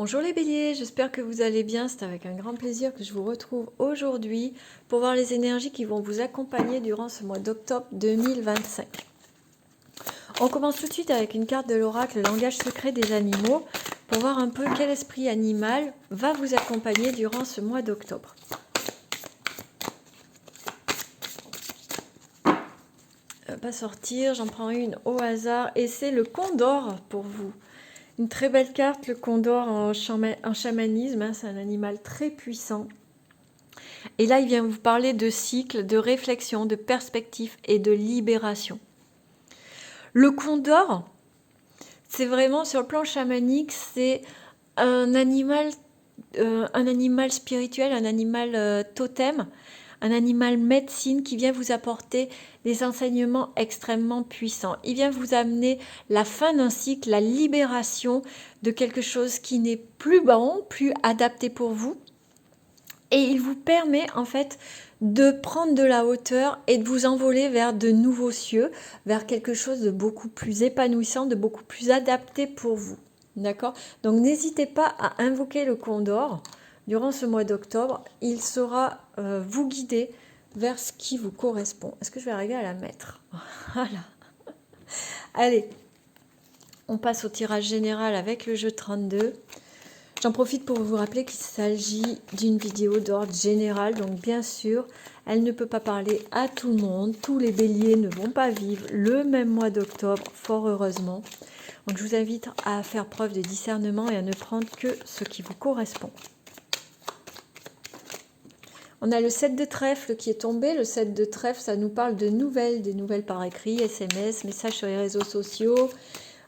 Bonjour les béliers, j'espère que vous allez bien. C'est avec un grand plaisir que je vous retrouve aujourd'hui pour voir les énergies qui vont vous accompagner durant ce mois d'octobre 2025. On commence tout de suite avec une carte de l'oracle, le langage secret des animaux, pour voir un peu quel esprit animal va vous accompagner durant ce mois d'octobre. Pas sortir, j'en prends une au hasard et c'est le condor pour vous. Une très belle carte, le condor en chamanisme, hein, c'est un animal très puissant. Et là, il vient vous parler de cycle, de réflexion, de perspective et de libération. Le condor, c'est vraiment, sur le plan chamanique, c'est un animal spirituel, un animal totem, un animal médecine qui vient vous apporter des enseignements extrêmement puissants. Il vient vous amener la fin d'un cycle, la libération de quelque chose qui n'est plus bon, plus adapté pour vous. Et il vous permet en fait de prendre de la hauteur et de vous envoler vers de nouveaux cieux, vers quelque chose de beaucoup plus épanouissant, de beaucoup plus adapté pour vous. D'accord ? Donc n'hésitez pas à invoquer le condor durant ce mois d'octobre. Il saura vous guider vers ce qui vous correspond. Est-ce que je vais arriver à la mettre ? Voilà. Allez, on passe au tirage général avec le jeu 32. J'en profite pour vous rappeler qu'il s'agit d'une vidéo d'ordre général, donc bien sûr, elle ne peut pas parler à tout le monde. Tous les béliers ne vont pas vivre le même mois d'octobre, fort heureusement. Donc je vous invite à faire preuve de discernement et à ne prendre que ce qui vous correspond. On a le 7 de trèfle qui est tombé. Le 7 de trèfle, ça nous parle de nouvelles, des nouvelles par écrit, SMS, messages sur les réseaux sociaux,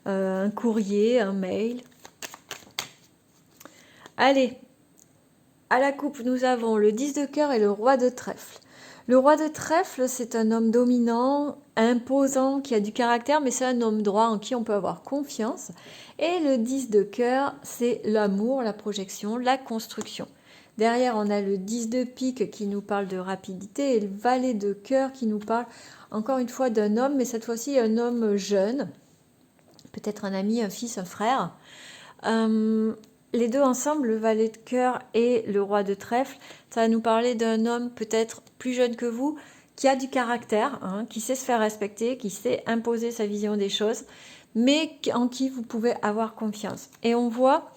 un courrier, un mail. Allez, à la coupe, nous avons le 10 de cœur et le roi de trèfle. Le roi de trèfle, c'est un homme dominant, imposant, qui a du caractère, mais c'est un homme droit en qui on peut avoir confiance. Et le 10 de cœur, c'est l'amour, la projection, la construction. Derrière, on a le 10 de pique qui nous parle de rapidité et le valet de cœur qui nous parle encore une fois d'un homme, mais cette fois-ci un homme jeune, peut-être un ami, un fils, un frère. Les deux ensemble, le valet de cœur et le roi de trèfle, ça va nous parler d'un homme peut-être plus jeune que vous, qui a du caractère, hein, qui sait se faire respecter, qui sait imposer sa vision des choses, mais en qui vous pouvez avoir confiance. Et on voit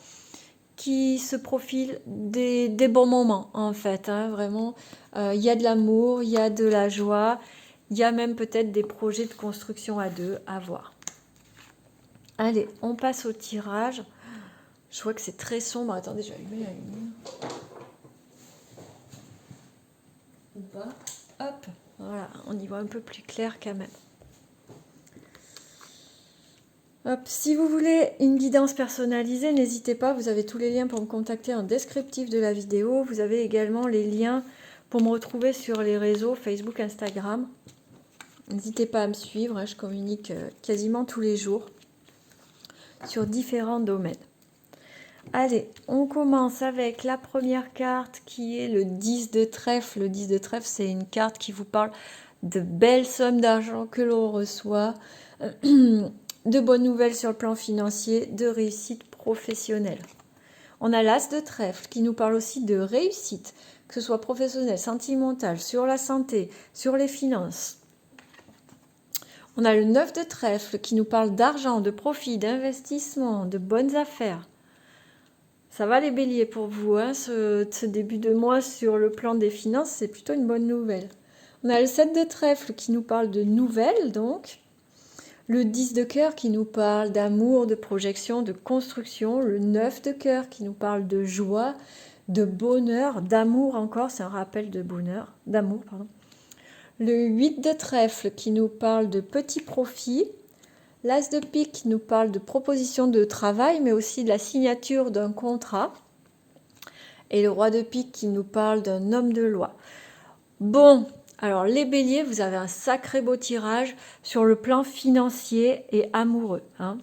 qui se profile des bons moments, en fait. Hein, vraiment, il y a de l'amour, il y a de la joie, il y a même peut-être des projets de construction à deux à voir. Allez, on passe au tirage. Je vois que c'est très sombre. Attendez, je vais allumer la lumière. Ou pas. Hop, voilà, on y voit un peu plus clair quand même. Hop, si vous voulez une guidance personnalisée, n'hésitez pas, vous avez tous les liens pour me contacter en descriptif de la vidéo. Vous avez également les liens pour me retrouver sur les réseaux Facebook, Instagram. N'hésitez pas à me suivre, hein, je communique quasiment tous les jours sur différents domaines. Allez, on commence avec la première carte qui est le 10 de trèfle. Le 10 de trèfle, c'est une carte qui vous parle de belles sommes d'argent que l'on reçoit, de bonnes nouvelles sur le plan financier, de réussite professionnelle. On a l'as de trèfle qui nous parle aussi de réussite, que ce soit professionnelle, sentimentale, sur la santé, sur les finances. On a le 9 de trèfle qui nous parle d'argent, de profit, d'investissement, de bonnes affaires. Ça va les béliers pour vous, hein, ce début de mois sur le plan des finances, c'est plutôt une bonne nouvelle. On a le 7 de trèfle qui nous parle de nouvelles, donc. Le 10 de cœur qui nous parle d'amour, de projection, de construction. Le 9 de cœur qui nous parle de joie, de bonheur, d'amour encore, c'est un rappel de bonheur, d'amour, pardon. Le 8 de trèfle qui nous parle de petits profits. L'as de pique nous parle de proposition de travail, mais aussi de la signature d'un contrat. Et le roi de pique qui nous parle d'un homme de loi. Bon, alors les béliers, vous avez un sacré beau tirage sur le plan financier et amoureux. Hein.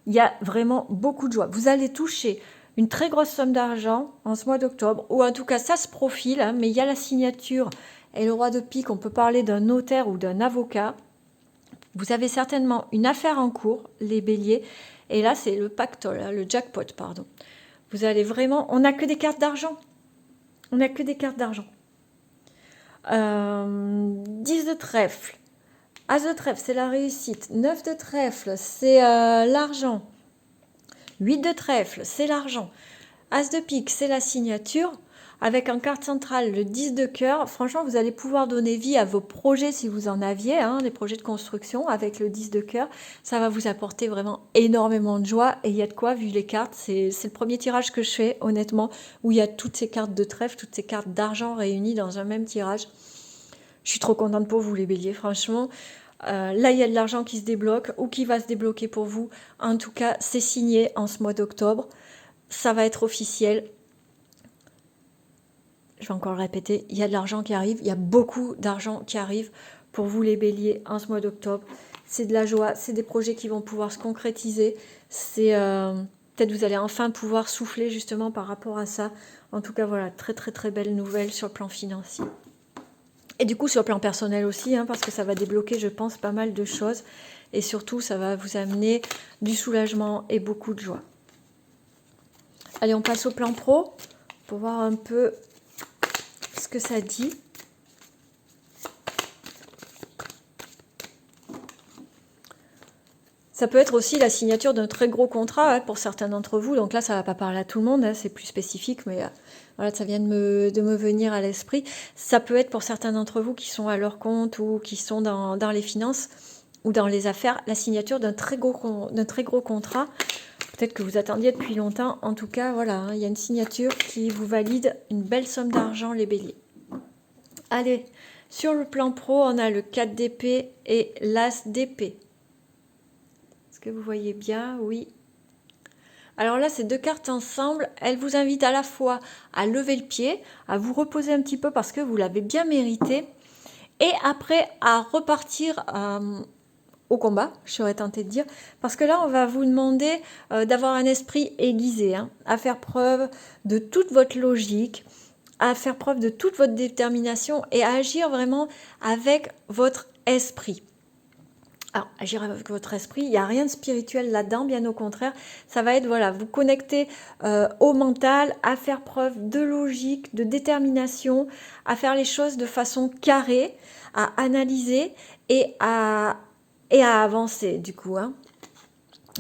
Il y a vraiment beaucoup de joie. Vous allez toucher une très grosse somme d'argent en ce mois d'octobre, ou en tout cas ça se profile, hein, mais il y a la signature. Et le roi de pique, on peut parler d'un notaire ou d'un avocat. Vous avez certainement une affaire en cours, les béliers, et là c'est le pactole, le jackpot, pardon. Vous allez vraiment... On n'a que des cartes d'argent. On n'a que des cartes d'argent. 10 de trèfle. As de trèfle, c'est la réussite. 9 de trèfle, c'est l'argent. 8 de trèfle, c'est l'argent. As de pique, c'est la signature. Avec en carte centrale le 10 de cœur, franchement, vous allez pouvoir donner vie à vos projets si vous en aviez, hein, des projets de construction avec le 10 de cœur. Ça va vous apporter vraiment énormément de joie. Et il y a de quoi, vu les cartes. C'est le premier tirage que je fais, honnêtement, où il y a toutes ces cartes de trèfle, toutes ces cartes d'argent réunies dans un même tirage. Je suis trop contente pour vous, les béliers, franchement. Là, il y a de l'argent qui se débloque ou qui va se débloquer pour vous. En tout cas, c'est signé en ce mois d'octobre. Ça va être officiel. Je vais encore le répéter, il y a de l'argent qui arrive, il y a beaucoup d'argent qui arrive pour vous les béliers en ce mois d'octobre. C'est de la joie, c'est des projets qui vont pouvoir se concrétiser. C'est peut-être vous allez enfin pouvoir souffler justement par rapport à ça. En tout cas, voilà, très très très belle nouvelle sur le plan financier. Et du coup, sur le plan personnel aussi, hein, parce que ça va débloquer, je pense, pas mal de choses. Et surtout, ça va vous amener du soulagement et beaucoup de joie. Allez, on passe au plan pro pour voir un peu ce que ça dit. Ça peut être aussi la signature d'un très gros contrat hein, pour certains d'entre vous. Donc là, ça ne va pas parler à tout le monde, hein, c'est plus spécifique, mais voilà, ça vient de me venir à l'esprit. Ça peut être pour certains d'entre vous qui sont à leur compte ou qui sont dans les finances ou dans les affaires, la signature d'un très gros contrat. Peut-être que vous attendiez depuis longtemps. En tout cas, voilà, hein, il y a une signature qui vous valide une belle somme d'argent, les béliers. Allez, sur le plan pro, on a le 4 d'épée et l'as d'épée. Est-ce que vous voyez bien? Oui. Alors là, ces deux cartes ensemble, elles vous invitent à la fois à lever le pied, à vous reposer un petit peu parce que vous l'avez bien mérité, et après à repartir au combat, je serais tentée de dire, parce que là, on va vous demander d'avoir un esprit aiguisé, hein, à faire preuve de toute votre logique, à faire preuve de toute votre détermination et à agir vraiment avec votre esprit. Alors, agir avec votre esprit, il n'y a rien de spirituel là-dedans, bien au contraire. Ça va être, voilà, vous connecter au mental, à faire preuve de logique, de détermination, à faire les choses de façon carrée, à analyser et à avancer, du coup, hein.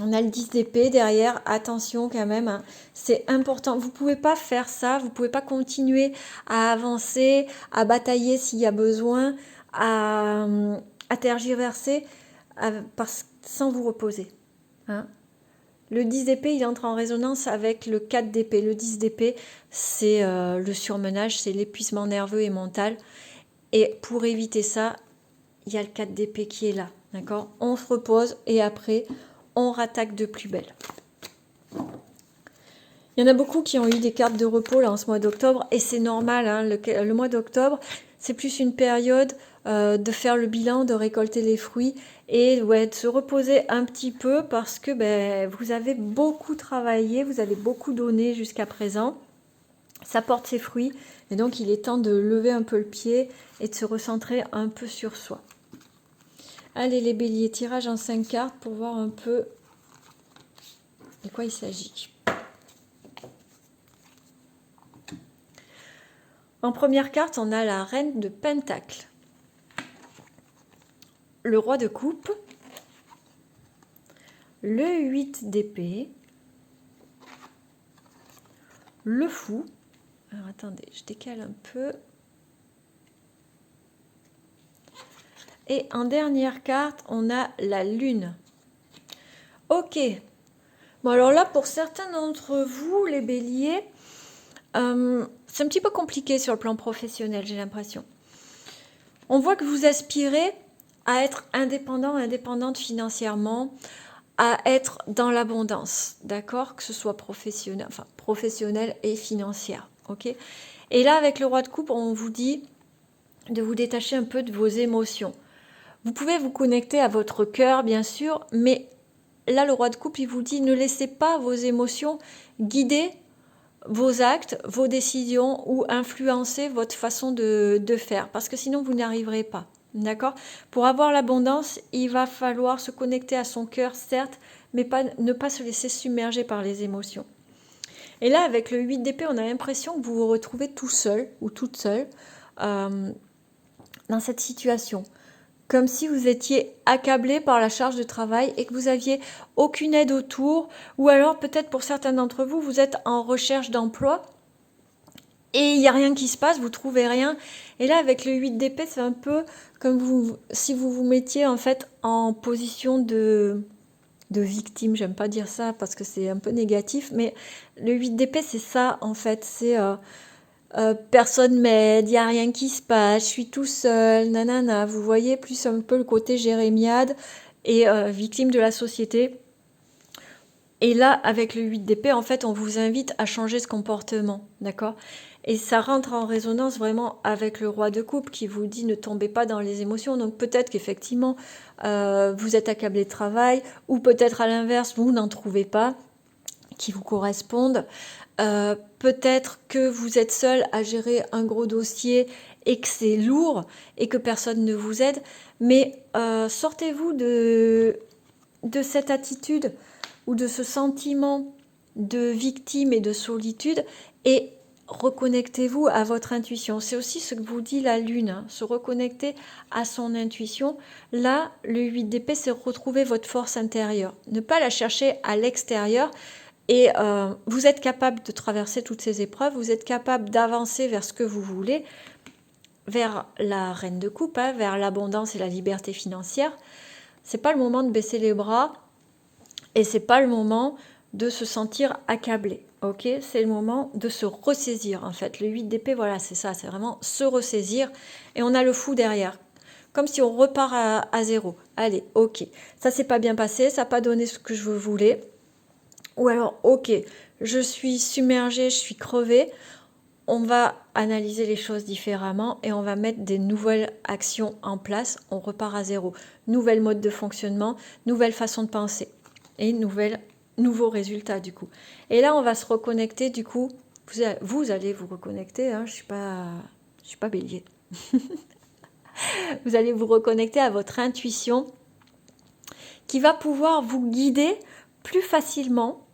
On a le 10 d'épée derrière, attention quand même, hein. C'est important. Vous ne pouvez pas faire ça, vous ne pouvez pas continuer à avancer, à batailler s'il y a besoin, à tergiverser sans vous reposer, hein. Le 10 d'épée, il entre en résonance avec le 4 d'épée. Le 10 d'épée, c'est le surmenage, c'est l'épuisement nerveux et mental. Et pour éviter ça, il y a le 4 d'épée qui est là, d'accord? On se repose et après, on rattaque de plus belle. Il y en a beaucoup qui ont eu des cartes de repos là en ce mois d'octobre et c'est normal, hein, le mois d'octobre, c'est plus une période de faire le bilan, de récolter les fruits et ouais, de se reposer un petit peu parce que vous avez beaucoup travaillé, vous avez beaucoup donné jusqu'à présent. Ça porte ses fruits et donc il est temps de lever un peu le pied et de se recentrer un peu sur soi. Allez les béliers, tirage en 5 cartes pour voir un peu de quoi il s'agit. En première carte, on a la reine de Pentacle, le roi de coupe, le 8 d'épée, le fou. Alors attendez, je décale un peu. Et en dernière carte, on a la lune. Ok. Bon alors là, pour certains d'entre vous, les béliers, c'est un petit peu compliqué sur le plan professionnel, j'ai l'impression. On voit que vous aspirez à être indépendant, indépendante financièrement, à être dans l'abondance, d'accord? Que ce soit professionnel et financière, ok? Et là, avec le roi de coupe, on vous dit de vous détacher un peu de vos émotions. Vous pouvez vous connecter à votre cœur, bien sûr, mais là, le roi de coupe, il vous dit ne laissez pas vos émotions guider vos actes, vos décisions ou influencer votre façon de faire, parce que sinon, vous n'y arriverez pas. D'accord? Pour avoir l'abondance, il va falloir se connecter à son cœur, certes, mais ne pas se laisser submerger par les émotions. Et là, avec le 8 d'épée, on a l'impression que vous vous retrouvez tout seul ou toute seule dans cette situation. Comme si vous étiez accablé par la charge de travail et que vous aviez aucune aide autour, ou alors peut-être pour certains d'entre vous, vous êtes en recherche d'emploi et il n'y a rien qui se passe, vous trouvez rien. Et là, avec le 8 d'épée, c'est un peu comme si vous vous mettiez en fait en position de victime. J'aime pas dire ça parce que c'est un peu négatif, mais le 8 d'épée, c'est ça en fait. C'est personne m'aide, il n'y a rien qui se passe, je suis tout seul, nanana. Vous voyez plus un peu le côté jérémiade et victime de la société. Et là, avec le 8 d'épée, en fait, on vous invite à changer ce comportement, d'accord? Et ça rentre en résonance vraiment avec le roi de coupe qui vous dit ne tombez pas dans les émotions. Donc peut-être qu'effectivement, vous êtes accablé de travail, ou peut-être à l'inverse, vous n'en trouvez pas qui vous correspondent. Peut-être que vous êtes seul à gérer un gros dossier et que c'est lourd et que personne ne vous aide. Mais sortez-vous de cette attitude ou de ce sentiment de victime et de solitude et reconnectez-vous à votre intuition. C'est aussi ce que vous dit la lune, hein, se reconnecter à son intuition. Là, le 8 d'épée, c'est retrouver votre force intérieure. Ne pas la chercher à l'extérieur. Et vous êtes capable de traverser toutes ces épreuves, vous êtes capable d'avancer vers ce que vous voulez, vers la reine de coupe, hein, vers l'abondance et la liberté financière. C'est pas le moment de baisser les bras et c'est pas le moment de se sentir accablé. Ok, c'est le moment de se ressaisir en fait. Le 8 d'épée, voilà, c'est ça, c'est vraiment se ressaisir et on a le fou derrière. Comme si on repart à zéro. Allez, ok, ça s'est pas bien passé, ça n'a pas donné ce que je voulais. Ou alors, ok, je suis submergée, je suis crevée. On va analyser les choses différemment et on va mettre des nouvelles actions en place. On repart à zéro. Nouvel mode de fonctionnement, nouvelle façon de penser et nouveaux résultats du coup. Et là, on va se reconnecter du coup. Vous allez vous reconnecter. Hein, je suis pas bélier. Vous allez vous reconnecter à votre intuition qui va pouvoir vous guider plus facilement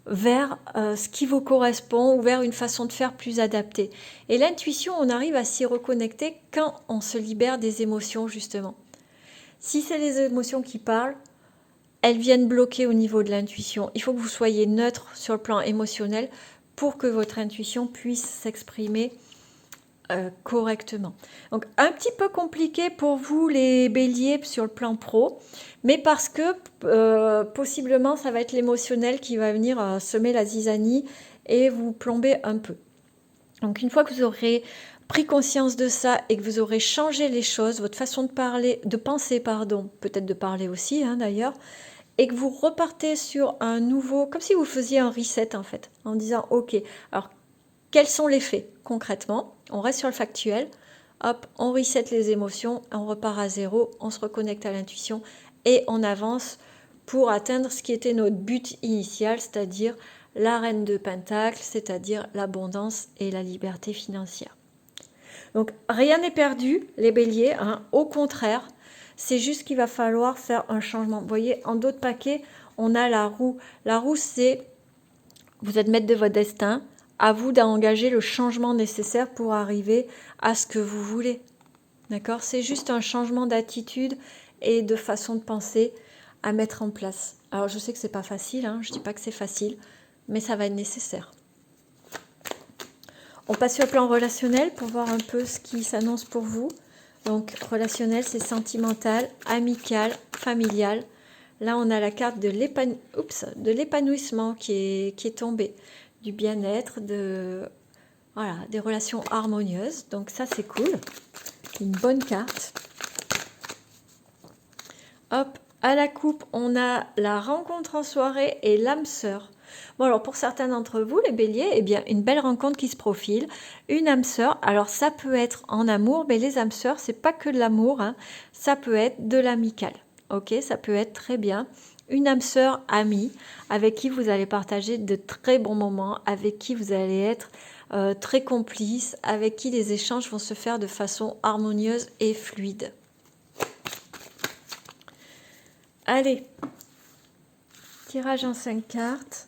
vers ce qui vous correspond ou vers une façon de faire plus adaptée. Et l'intuition, on arrive à s'y reconnecter quand on se libère des émotions, justement. Si c'est les émotions qui parlent, elles viennent bloquer au niveau de l'intuition. Il faut que vous soyez neutre sur le plan émotionnel pour que votre intuition puisse s'exprimer correctement. Donc un petit peu compliqué pour vous les béliers sur le plan pro, mais parce que possiblement ça va être l'émotionnel qui va venir semer la zizanie et vous plomber un peu. Donc une fois que vous aurez pris conscience de ça et que vous aurez changé les choses, votre façon de parler, de penser pardon, peut-être de parler aussi hein, d'ailleurs, et que vous repartez sur un nouveau, comme si vous faisiez un reset en fait, en disant ok, alors quels sont les faits concrètement? On reste sur le factuel, hop, on reset les émotions, on repart à zéro, on se reconnecte à l'intuition et on avance pour atteindre ce qui était notre but initial, c'est-à-dire la reine de Pentacle, c'est-à-dire l'abondance et la liberté financière. Donc rien n'est perdu, les béliers, hein, au contraire, c'est juste qu'il va falloir faire un changement. Vous voyez, en d'autres paquets, on a la roue. La roue, c'est vous êtes maître de votre destin, à vous d'engager le changement nécessaire pour arriver à ce que vous voulez. D'accord? C'est juste un changement d'attitude et de façon de penser à mettre en place. Alors je sais que c'est pas facile, hein, je dis pas que c'est facile, mais ça va être nécessaire. On passe sur le plan relationnel pour voir un peu ce qui s'annonce pour vous. Donc relationnel, c'est sentimental, amical, familial. Là, on a la carte de l'épanouissement qui est tombée, du bien-être, voilà, des relations harmonieuses. Donc ça, c'est cool. Une bonne carte. Hop, à la coupe, on a la rencontre en soirée et l'âme sœur. Bon, alors pour certains d'entre vous, les béliers, eh bien, une belle rencontre qui se profile, une âme sœur. Alors ça peut être en amour, mais les âmes sœurs, c'est pas que de l'amour, hein. Ça peut être de l'amical. Ok, ça peut être très bien. Une âme sœur amie avec qui vous allez partager de très bons moments, avec qui vous allez être très complice, avec qui les échanges vont se faire de façon harmonieuse et fluide. Allez, tirage en 5 cartes.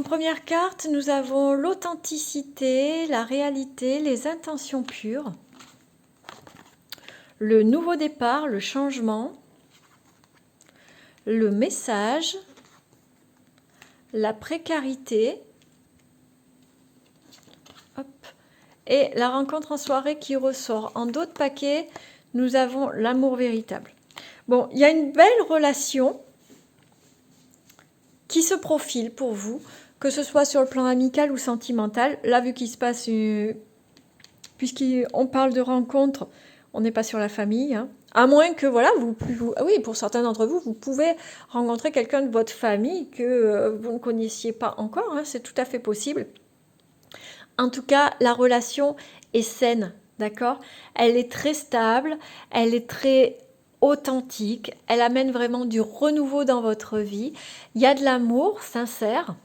première carte, nous avons l'authenticité, la réalité, les intentions pures, le nouveau départ, le changement, le message, la précarité, hop, et la rencontre en soirée qui ressort. En d'autres paquets, nous avons l'amour véritable. Bon, il y a une belle relation qui se profile pour vous, que ce soit sur le plan amical ou sentimental. Là, vu qu'il se passe, puisqu'on parle de rencontre, on n'est pas sur la famille, hein. À moins que, voilà, oui, pour certains d'entre vous, vous pouvez rencontrer quelqu'un de votre famille que vous ne connaissiez pas encore, hein, c'est tout à fait possible. En tout cas, la relation est saine, d'accord? Elle est très stable, elle est très authentique, elle amène vraiment du renouveau dans votre vie. Il y a de l'amour sincère,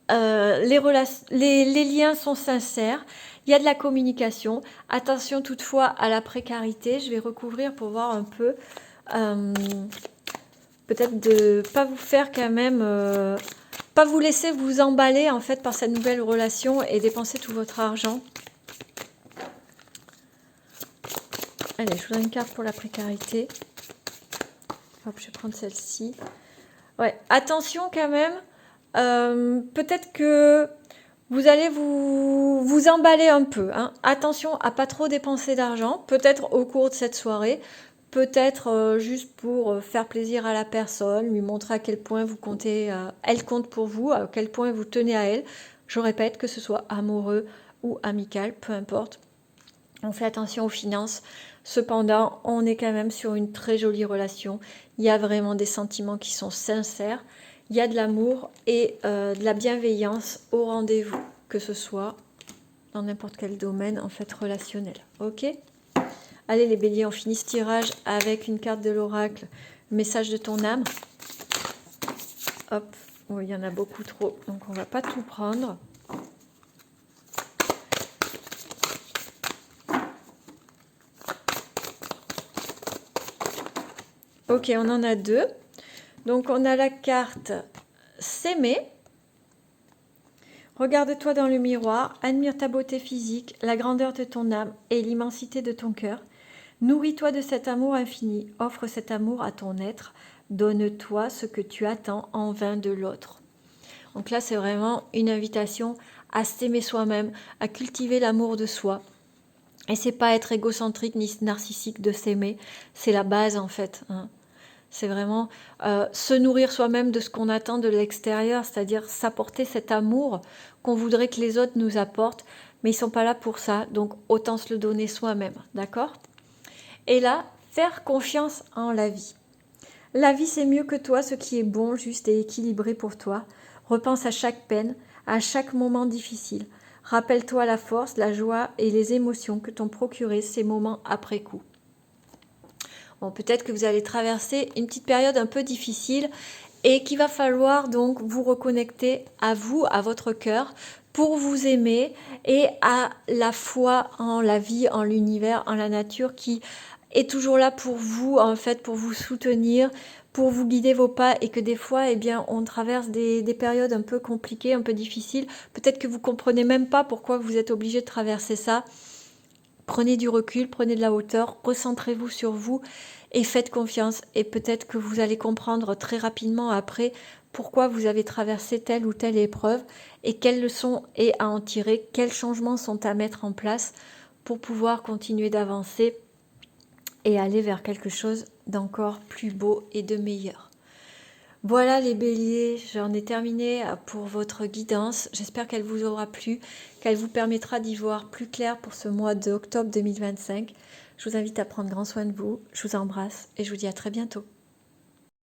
les liens sont sincères, il y a de la communication. Attention toutefois à la précarité, je vais recouvrir pour voir un peu, peut-être de pas vous faire quand même, pas vous laisser vous emballer en fait par cette nouvelle relation et dépenser tout votre argent. Allez, je vous donne une carte pour la précarité. Hop, je vais prendre celle-ci. Ouais, attention quand même. Peut-être que vous allez vous emballer un peu, hein. Attention à pas trop dépenser d'argent. Peut-être au cours de cette soirée. Peut-être juste pour faire plaisir à la personne, lui montrer à quel point vous comptez, elle compte pour vous, à quel point vous tenez à elle. Je répète, que ce soit amoureux ou amical, peu importe. On fait attention aux finances. Cependant, on est quand même sur une très jolie relation. Il y a vraiment des sentiments qui sont sincères. Il y a de l'amour et de la bienveillance au rendez-vous, que ce soit dans n'importe quel domaine en fait relationnel. Ok ? Allez les béliers, on finit ce tirage avec une carte de l'oracle, message de ton âme. Hop, oh, il y en a beaucoup trop, donc on ne va pas tout prendre. Ok, on en a deux. Donc on a la carte s'aimer. Regarde-toi dans le miroir, admire ta beauté physique, la grandeur de ton âme et l'immensité de ton cœur. Nourris-toi de cet amour infini, offre cet amour à ton être, donne-toi ce que tu attends en vain de l'autre. Donc là, c'est vraiment une invitation à s'aimer soi-même, à cultiver l'amour de soi. Et c'est pas être égocentrique ni narcissique de s'aimer, c'est la base en fait, hein. C'est vraiment se nourrir soi-même de ce qu'on attend de l'extérieur, c'est-à-dire s'apporter cet amour qu'on voudrait que les autres nous apportent, mais ils ne sont pas là pour ça, donc autant se le donner soi-même, d'accord? Et là, faire confiance en la vie. La vie, c'est mieux que toi, ce qui est bon, juste et équilibré pour toi. Repense à chaque peine, à chaque moment difficile. Rappelle-toi la force, la joie et les émotions que t'ont procuré ces moments après coup. Bon, peut-être que vous allez traverser une petite période un peu difficile et qu'il va falloir donc vous reconnecter à vous, à votre cœur, pour vous aimer et à la foi en la vie, en l'univers, en la nature qui est toujours là pour vous, en fait, pour vous soutenir, pour vous guider vos pas et que des fois, eh bien, on traverse des périodes un peu compliquées, un peu difficiles. Peut-être que vous comprenez même pas pourquoi vous êtes obligé de traverser ça. Prenez du recul, prenez de la hauteur, recentrez-vous sur vous et faites confiance. Et peut-être que vous allez comprendre très rapidement après pourquoi vous avez traversé telle ou telle épreuve et quelles leçons est à en tirer, quels changements sont à mettre en place pour pouvoir continuer d'avancer et aller vers quelque chose d'encore plus beau et de meilleur. Voilà les béliers, j'en ai terminé pour votre guidance. J'espère qu'elle vous aura plu, qu'elle vous permettra d'y voir plus clair pour ce mois d'octobre 2025. Je vous invite à prendre grand soin de vous, je vous embrasse et je vous dis à très bientôt.